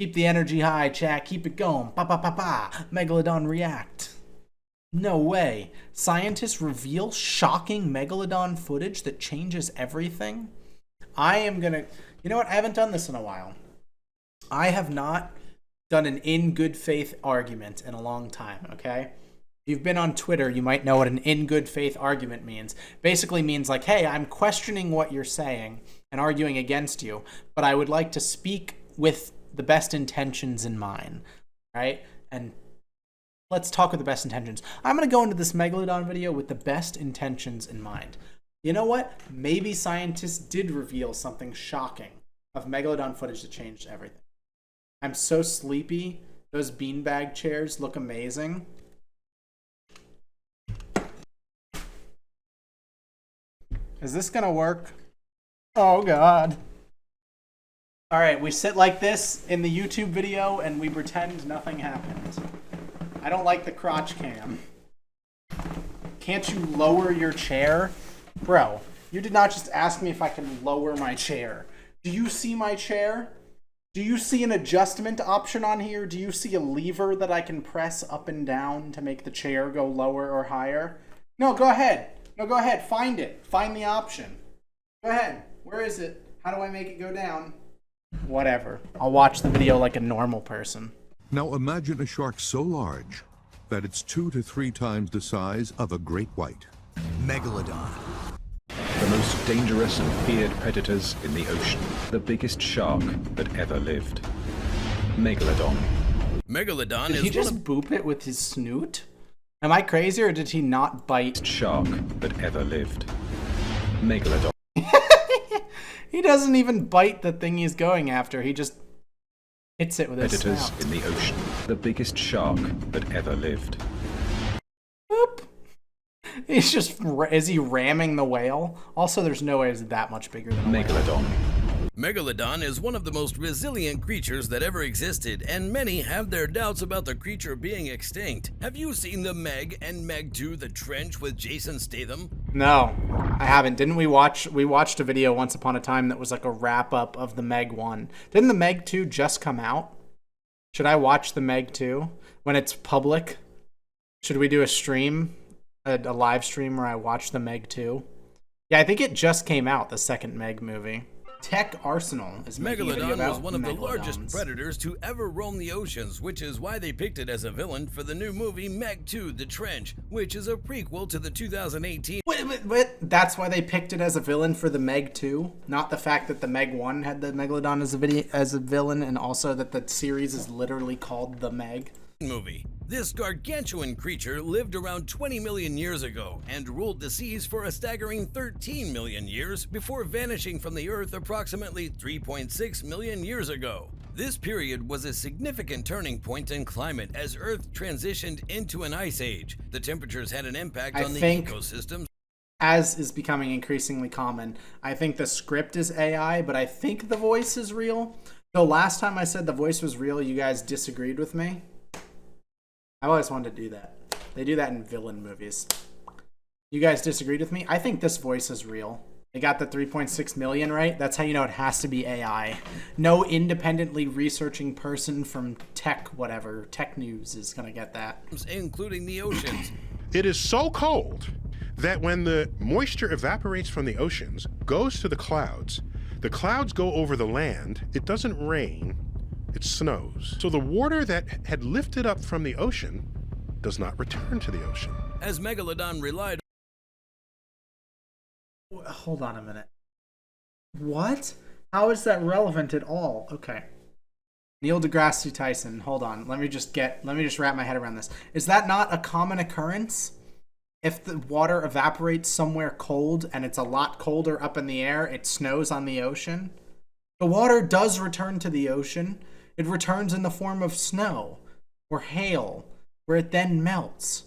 Keep the energy high, chat. Keep it going. Pa pa pa pa. Megalodon react. No way. Scientists reveal shocking megalodon footage that changes everything. I am gonna... You know what? I haven't done this in a while. I have not done an in good faith argument in a long time, okay? If you've been on Twitter, you might know what an in good faith argument means. Basically means like, hey, I'm questioning what you're saying and arguing against you, but I would like to speak with the best intentions in mind, right? And let's talk with the best intentions. I'm going to go into this Megalodon video with the best intentions in mind. You know what? Maybe scientists did reveal something shocking of Megalodon footage that changed everything. I'm so sleepy. Those beanbag chairs look amazing. Is this going to work? Oh, God. All right, we sit like this in the YouTube video and we pretend nothing happened. I don't like the crotch cam. Can't you lower your chair? Bro, you did not just ask me if I can lower my chair. Do you see my chair? Do you see an adjustment option on here? Do you see a lever that I can press up and down to make the chair go lower or higher? No, go ahead. No, go ahead. Find it. Find the option. Go ahead. Where is it? How do I make it go down? Whatever. I'll watch the video like a normal person. Now imagine a shark so large that it's 2 to 3 times the size of a great white. Megalodon. The most dangerous and feared predators in the ocean. The biggest shark that ever lived. Megalodon. Megalodon Did he just boop it with his snoot? Am I crazy or did he not bite? Shark that ever lived. Megalodon. He doesn't even bite the thing he's going after. He just hits it with his predators snout. in the ocean. The biggest shark that ever lived. Boop. He's just, is he ramming the whale? Also, there's no way it's that much bigger than a Megalodon. whale. Megalodon is one of the most resilient creatures that ever existed, and many have their doubts about the creature being extinct. Have you seen the Meg and Meg 2 The Trench with Jason Statham? No, I haven't. Didn't we watched a video once upon a time that was like a wrap up of the Meg 1. Didn't the Meg 2 just come out? Should I watch the Meg 2 when it's public? Should we do a stream? A live stream where I watch the Meg 2? Yeah, I think it just came out, the second Meg movie. Tech Arsenal is making a video Megalodon about was one of the megalodons. largest predators to ever roam the oceans, which is why they picked it as a villain for the new movie Meg 2 The Trench, which is a prequel to the 2018... Wait, that's why they picked it as a villain for the Meg 2? Not the fact that the Meg 1 had the Megalodon as a villain, and also that the series is literally called The Meg? movie. This gargantuan creature lived around 20 million years ago and ruled the seas for a staggering 13 million years before vanishing from the Earth approximately 3.6 million years ago. This period was a significant turning point in climate as Earth transitioned into an ice age. The temperatures had an impact on the ecosystem. As is becoming increasingly common, I think the script is AI, but I think the voice is real. So last time I said the voice was real, you guys disagreed with me. I always wanted to do that. They do that in villain movies. You guys disagreed with me? I think this voice is real. They got the 3.6 million right. That's how you know it has to be AI. No independently researching person from tech news is going to get that. Including the oceans. It is so cold that when the moisture evaporates from the oceans, goes to the clouds go over the land, it doesn't rain, it snows. So the water that had lifted up from the ocean does not return to the ocean. As Megalodon relied... Hold on a minute. What? How is that relevant at all? Okay. Neil deGrasse Tyson, hold on. Let me just wrap my head around this. Is that not a common occurrence? If the water evaporates somewhere cold and it's a lot colder up in the air, it snows on the ocean. The water does return to the ocean. It returns in the form of snow or hail, where it then melts.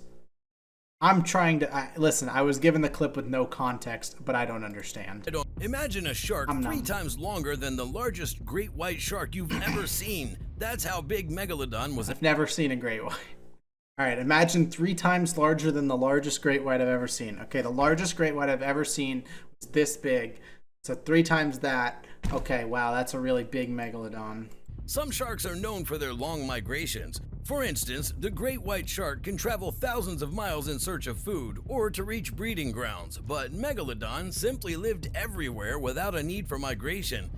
I'm trying to... listen, I was given the clip with no context, but I don't understand. Imagine a shark 3 times longer than the largest great white shark you've ever seen. That's how big Megalodon was. I've never seen a great white. All right, imagine 3 times larger than the largest great white I've ever seen. Okay, the largest great white I've ever seen was this big. So 3 times that. Okay, wow, that's a really big Megalodon. Some sharks are known for their long migrations. For instance, the great white shark can travel thousands of miles in search of food or to reach breeding grounds, but megalodon simply lived everywhere without a need for migration.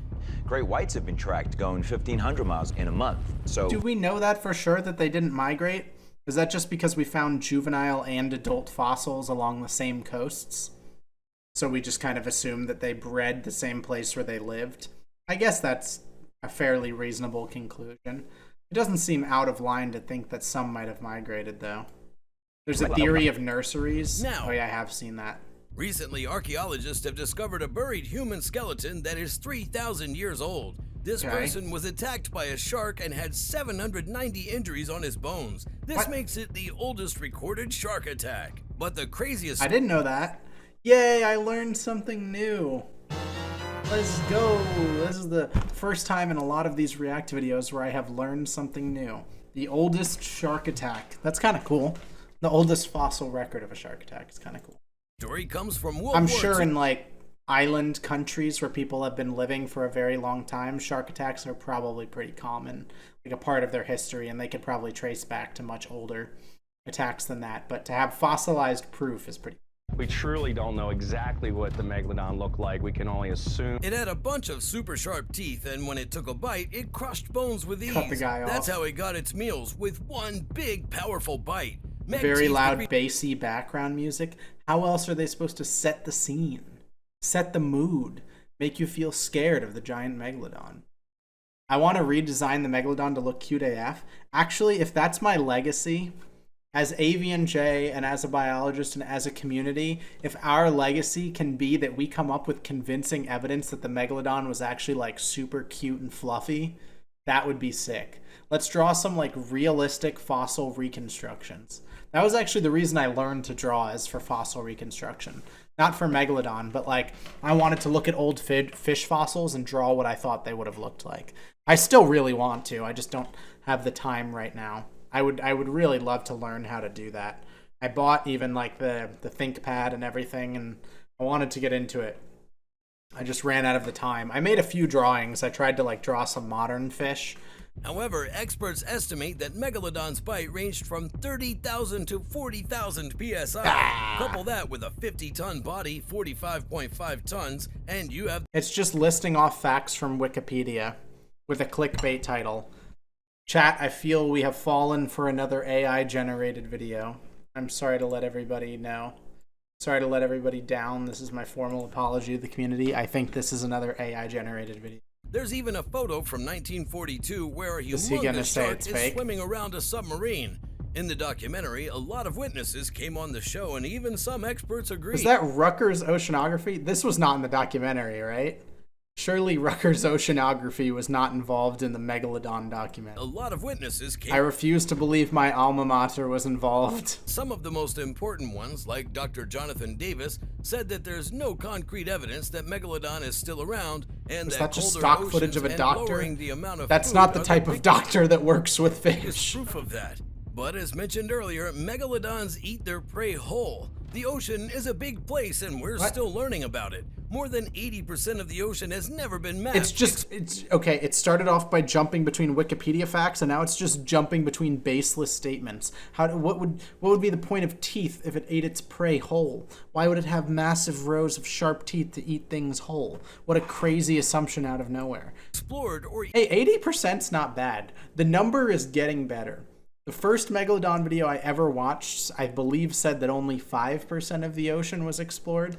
Great whites have been tracked going 1,500 miles in a month. So, Do we know that for sure, that they didn't migrate? Is that just because we found juvenile and adult fossils along the same coasts? So we just kind of assume that they bred the same place where they lived? I guess that's a fairly reasonable conclusion. It doesn't seem out of line to think that some might have migrated, though. There's a theory of nurseries. Now, oh yeah, I have seen that. Recently, archaeologists have discovered a buried human skeleton that is 3,000 years old. This person was attacked by a shark and had 790 injuries on his bones. This makes it the oldest recorded shark attack. But the craziest... I didn't know that. Yay, I learned something new. Let's go. This is the first time in a lot of these React videos where I have learned something new. The oldest shark attack. That's kind of cool. The oldest fossil record of a shark attack is kind of cool. Story comes from World I'm War sure II. in like island countries where people have been living for a very long time, shark attacks are probably pretty common, like a part of their history, and they could probably trace back to much older attacks than that. But to have fossilized proof is pretty. We truly don't know exactly what the megalodon looked like. We can only assume. It had a bunch of super sharp teeth, and when it took a bite, it crushed bones with ease. Cut the guy off. That's how it got its meals, with one big, powerful bite. Very loud, bassy background music. How else are they supposed to set the scene? Set the mood? Make you feel scared of the giant megalodon? I want to redesign the megalodon to look cute AF. Actually, if that's my legacy, as AVNJ and as a biologist and as a community, if our legacy can be that we come up with convincing evidence that the megalodon was actually like super cute and fluffy, that would be sick. Let's draw some like realistic fossil reconstructions. That was actually the reason I learned to draw, is for fossil reconstruction. Not for megalodon, but like I wanted to look at old fish fossils and draw what I thought they would have looked like. I still really want to. I just don't have the time right now. I would really love to learn how to do that. I bought even like the ThinkPad and everything, and I wanted to get into it. I just ran out of the time. I made a few drawings. I tried to like draw some modern fish. However, experts estimate that megalodon's bite ranged from 30,000 to 40,000 psi. Couple that with a 50-ton body, 45.5 tons, and you have... It's just listing off facts from Wikipedia with a clickbait title. Chat, I feel we have fallen for another AI-generated video. I'm sorry to let everybody know. Sorry to let everybody down. This is my formal apology to the community. I think this is another AI-generated video. There's even a photo from 1942 where a Is he gonna humongous say shark it's is fake? swimming around a submarine. In the documentary, a lot of witnesses came on the show, and even some experts agree. Is that Rutgers Oceanography? This was not in the documentary, right? Surely Rutgers Oceanography was not involved in the Megalodon documentary. A lot of witnesses came. I refuse to believe my alma mater was involved. Some of the most important ones, like Dr. Jonathan Davis, said that there's no concrete evidence that Megalodon is still around, and Is that that just colder stock footage oceans of a and doctor? lowering the amount of That's food not the are type of biggest doctor that works with is fish. proof of that. But as mentioned earlier, megalodons eat their prey whole. The ocean is a big place, and we're still learning about it. More than 80% of the ocean has never been mapped. It's okay. It started off by jumping between Wikipedia facts, and now it's just jumping between baseless statements. What would be the point of teeth if it ate its prey whole? Why would it have massive rows of sharp teeth to eat things whole? What a crazy assumption out of nowhere. Explored or Hey, 80%'s not bad. The number is getting better. The first Megalodon video I ever watched, I believe, said that only 5% of the ocean was explored.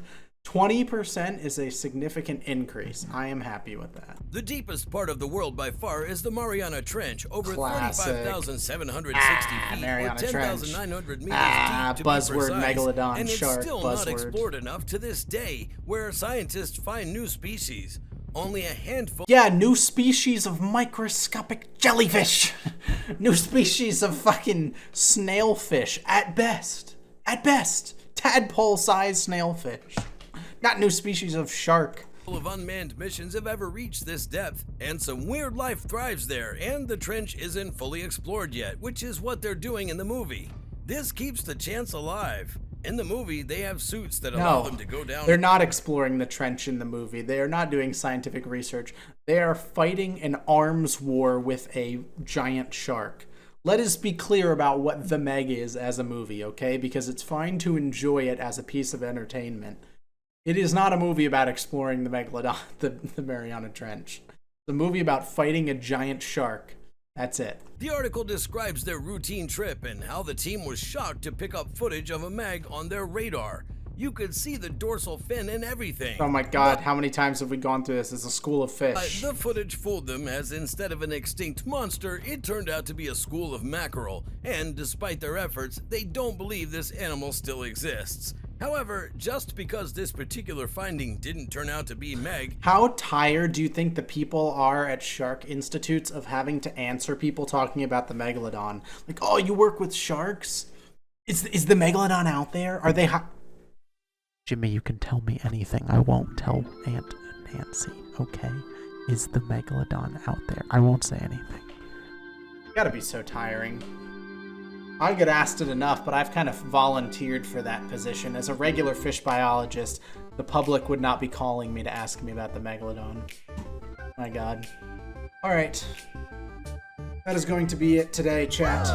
20% is a significant increase. I am happy with that. The deepest part of the world by far is the Mariana Trench, over Classic. 35,760 feet, Mariana or 10,900 meters deep to buzzword be precise. megalodon and it's shark, still buzzword. not explored enough to this day, where scientists find new species. Only a handful. Yeah, new species of microscopic jellyfish. New species of fucking snailfish, at best. At best. Tadpole-sized snailfish. Not new species of shark. Of unmanned missions have ever reached this depth, and some weird life thrives there, and the trench isn't fully explored yet, which is what they're doing in the movie. This keeps the chance alive. In the movie, they have suits that allow them to go down. They're not exploring the trench in the movie. They are not doing scientific research. They are fighting an arms war with a giant shark. Let us be clear about what The Meg is as a movie, okay? Because it's fine to enjoy it as a piece of entertainment. It is not a movie about exploring the Megalodon, the Mariana Trench. It's a movie about fighting a giant shark. That's it. The article describes their routine trip and how the team was shocked to pick up footage of a Meg on their radar. You could see the dorsal fin and everything. Oh my god, how many times have we gone through this? It's a school of fish. The footage fooled them, as instead of an extinct monster, it turned out to be a school of mackerel. And despite their efforts, they don't believe this animal still exists. However, just because this particular finding didn't turn out to be Meg... How tired do you think the people are at shark institutes of having to answer people talking about the Megalodon? Like, oh, you work with sharks? Is the Megalodon out there? Are they... Jimmy, you can tell me anything. I won't tell Aunt Nancy, okay? Is the Megalodon out there? I won't say anything. Gotta be so tiring. I get asked it enough, but I've kind of volunteered for that position. As a regular fish biologist, the public would not be calling me to ask me about the Megalodon. My god. Alright. That is going to be it today, chat.